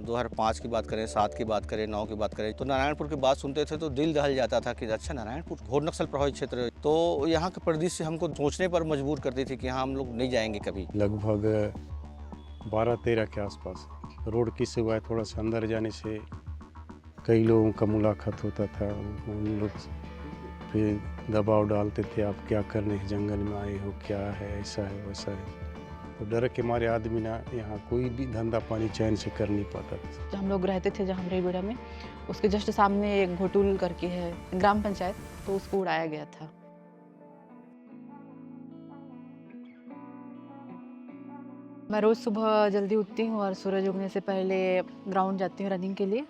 2005 की बात करें, 7 की बात करें, 9 की बात करें, तो नारायणपुर की बात सुनते थे तो दिल दहल जाता था कि अच्छा नारायणपुर घोर नक्सल प्रभावित क्षेत्र है। तो यहाँ के परिदृश्य हमको सोचने पर मजबूर करती थी कि हाँ हम लोग नहीं जाएंगे कभी। लगभग 12-13 के आसपास रोड की सिवाय थोड़ा सा अंदर जाने से कई लोगों का मुलाकात होता था। उन लोग फिर दबाव डालते थे, आप क्या करने जंगल में आए हो, क्या है, ऐसा है वैसा है। तो डर के मारे आदमी ना यहाँ कोई भी धंधा पानी चैन से कर नहीं पाता था। हम लोग रहते थे जहाँ रेगुड़ा में, उसके जस्ट सामने एक घोटुल करके है ग्राम पंचायत, तो उसको उड़ाया गया था। मैं रोज सुबह जल्दी उठती हूँ और सूरज उगने से पहले ग्राउंड जाती हूँ रनिंग के लिए।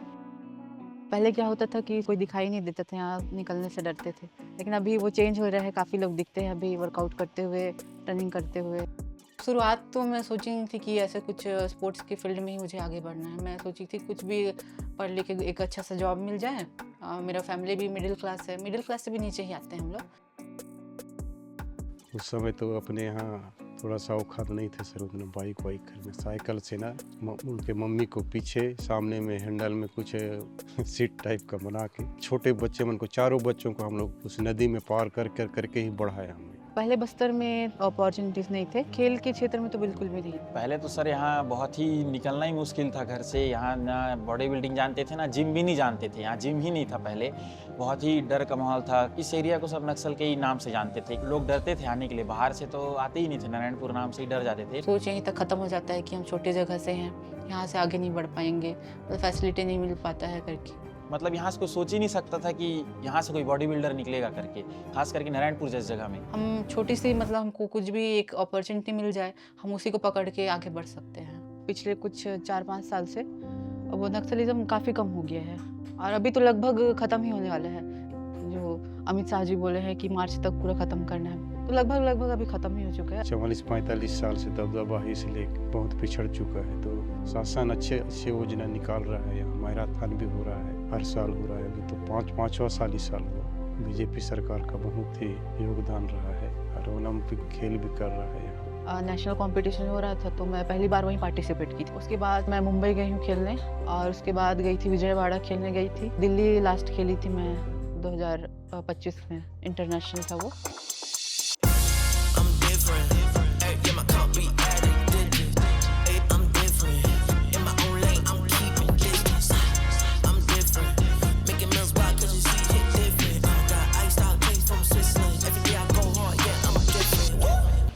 पहले क्या होता था कि कोई दिखाई नहीं देता था, यहाँ निकलने से डरते थे, लेकिन अभी वो चेंज हो रहा है। काफ़ी लोग दिखते हैं अभी वर्कआउट करते हुए, रनिंग करते हुए। शुरुआत तो मैं सोची नहीं थी कि ऐसे कुछ स्पोर्ट्स की फील्ड में ही मुझे आगे बढ़ना है। मैं सोची थी कुछ भी पढ़ लिख के एक अच्छा सा जॉब मिल जाए। मेरा फैमिली भी मिडिल क्लास है, मिडिल क्लास से भी नीचे ही आते हैं हम लोग। उस समय तो अपने यहाँ थोड़ा सा औकात नहीं थे सर, उतना बाइक वाइक खरीदने। साइकिल से ना उनके मम्मी को पीछे सामने में हैंडल में कुछ सीट टाइप का बना के छोटे बच्चे मन को, चारों बच्चों को हम लोग उस नदी में पार करके ही बढ़ाया हमने। पहले बस्तर में अपॉर्चुनिटीज़ नहीं थे, खेल के क्षेत्र में तो बिल्कुल भी नहीं। पहले तो सर यहाँ बहुत ही निकलना ही मुश्किल था घर से। यहाँ ना बॉडी बिल्डिंग जानते थे, ना जिम भी नहीं जानते थे। यहाँ जिम ही नहीं था पहले, बहुत ही डर का माहौल था। इस एरिया को सब नक्सल के ही नाम से जानते थे। लोग डरते थे आने के लिए, बाहर से तो आते ही नहीं थे, नारायणपुर नाम से ही डर जाते थे। सोच यहीं तक ख़त्म हो जाता है कि हम छोटे जगह से हैं, यहाँ से आगे नहीं बढ़ पाएंगे, तो फैसिलिटी नहीं मिल पाता है करके। मतलब यहाँ से कोई सोच ही नहीं सकता था कि यहाँ से कोई बॉडी बिल्डर निकलेगा करके, खास करके नारायणपुर जैसी जगह में। हम छोटी सी मतलब हमको कुछ भी एक अपॉर्चुनिटी मिल जाए, हम उसी को पकड़ के आगे बढ़ सकते हैं। पिछले कुछ 4-5 साल से वो नक्सलिज्म काफ़ी कम हो गया है और अभी तो लगभग ख़त्म ही होने वाला है। जो अमित शाह जी बोले हैं कि मार्च तक पूरा ख़त्म करना है, तो लगभग अभी ख़त्म ही हो चुका है। 44-45 साल से दबदबा है, इसलिए बहुत पिछड़ चुका है। तो शासन अच्छे योजना निकाल रहा है। यहाँ मैराथन भी हो रहा है, हर साल हो रहा है। अभी तो पाँचवा साल इस साल हुआ। बीजेपी सरकार का बहुत ही योगदान रहा है और ओलंपिक खेल भी कर रहा है यहाँ। नेशनल कंपटीशन हो रहा था तो मैं पहली बार वहीं पार्टिसिपेट की थी। उसके बाद मैं मुंबई गई हूँ खेलने और उसके बाद गई थी विजयवाड़ा खेलने गई थी। दिल्ली लास्ट खेली थी मैं 2025 में, इंटरनेशनल था वो।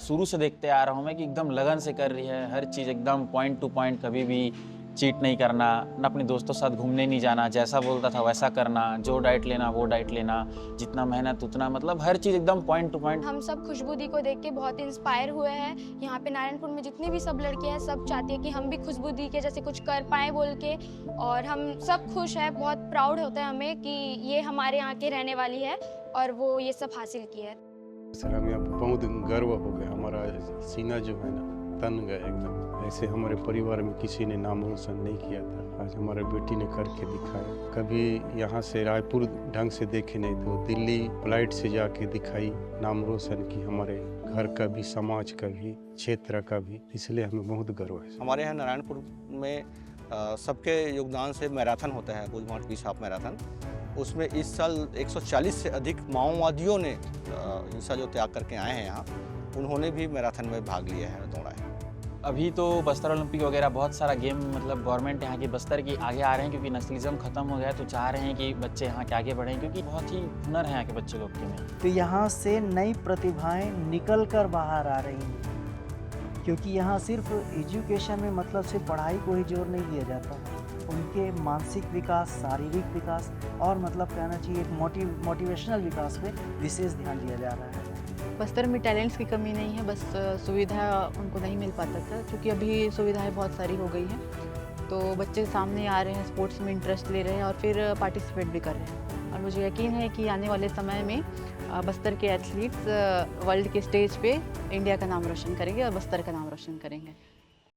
शुरू से देखते आ रहा हूँ मैं कि एकदम लगन से कर रही है, हर चीज़ एकदम पॉइंट टू पॉइंट, कभी भी चीट नहीं करना, न अपने दोस्तों के साथ घूमने नहीं जाना, जैसा बोलता था वैसा करना, जो डाइट लेना वो डाइट लेना, जितना मेहनत उतना, मतलब हर चीज़ एकदम पॉइंट टू पॉइंट। हम सब खुशबू दी को देख के बहुत इंस्पायर हुए हैं। यहाँ पे नारायणपुर में जितनी भी सब लड़के हैं, सब चाहती है कि हम भी खुशबू दी के जैसे कुछ कर पाएँ बोल के, और हम सब खुश हैं। बहुत प्राउड होता है हमें कि ये हमारे यहाँ के रहने वाली है और वो ये सब हासिल की है। सर हमें अब बहुत गर्व हो गया, हमारा सीना जो है ना तन गया एकदम। ऐसे हमारे परिवार में किसी ने नाम रोशन नहीं किया था, आज हमारे बेटी ने करके दिखाया। कभी यहाँ से रायपुर ढंग से देखे नहीं तो दिल्ली फ्लाइट से जाके दिखाई, नाम रोशन की हमारे घर का भी, समाज का भी, क्षेत्र का भी। इसलिए हमें बहुत गर्व है। हमारे यहाँ नारायणपुर में सबके योगदान से मैराथन होता है, गुजमार्ट पीस हाफ मैराथन। उसमें इस साल 140 से अधिक माओवादियों ने हिंसा जो त्याग करके आए हैं यहाँ, उन्होंने भी मैराथन में भाग लिया है, दौड़ा है। अभी तो बस्तर ओलंपिक वगैरह बहुत सारा गेम, मतलब गवर्नमेंट यहाँ की बस्तर की आगे आ रहे हैं, क्योंकि नस्लिज्म खत्म हो गया है, तो चाह रहे हैं कि बच्चे यहाँ के आगे बढ़ें, क्योंकि बहुत ही हुनर है यहाँ के बच्चे लोग के में। तो यहाँ से नई प्रतिभाएं निकल कर बाहर आ रही हैं, क्योंकि यहाँ सिर्फ एजुकेशन में मतलब सिर्फ पढ़ाई को ही जोर नहीं दिया जाता, उनके मानसिक विकास, शारीरिक विकास और मतलब कहना चाहिए एक मोटिवेशनल विकास पे विशेष ध्यान दिया जा रहा है। बस्तर में टैलेंट्स की कमी नहीं है, बस सुविधा उनको नहीं मिल पाता था, क्योंकि अभी सुविधाएं बहुत सारी हो गई हैं। तो बच्चे सामने आ रहे हैं, स्पोर्ट्स में इंटरेस्ट ले रहे हैं और फिर पार्टिसिपेट भी कर रहे हैं। और मुझे यकीन है कि आने वाले समय में बस्तर के एथलीट्स वर्ल्ड के स्टेज पे इंडिया का नाम रोशन करेंगे और बस्तर का नाम रोशन करेंगे।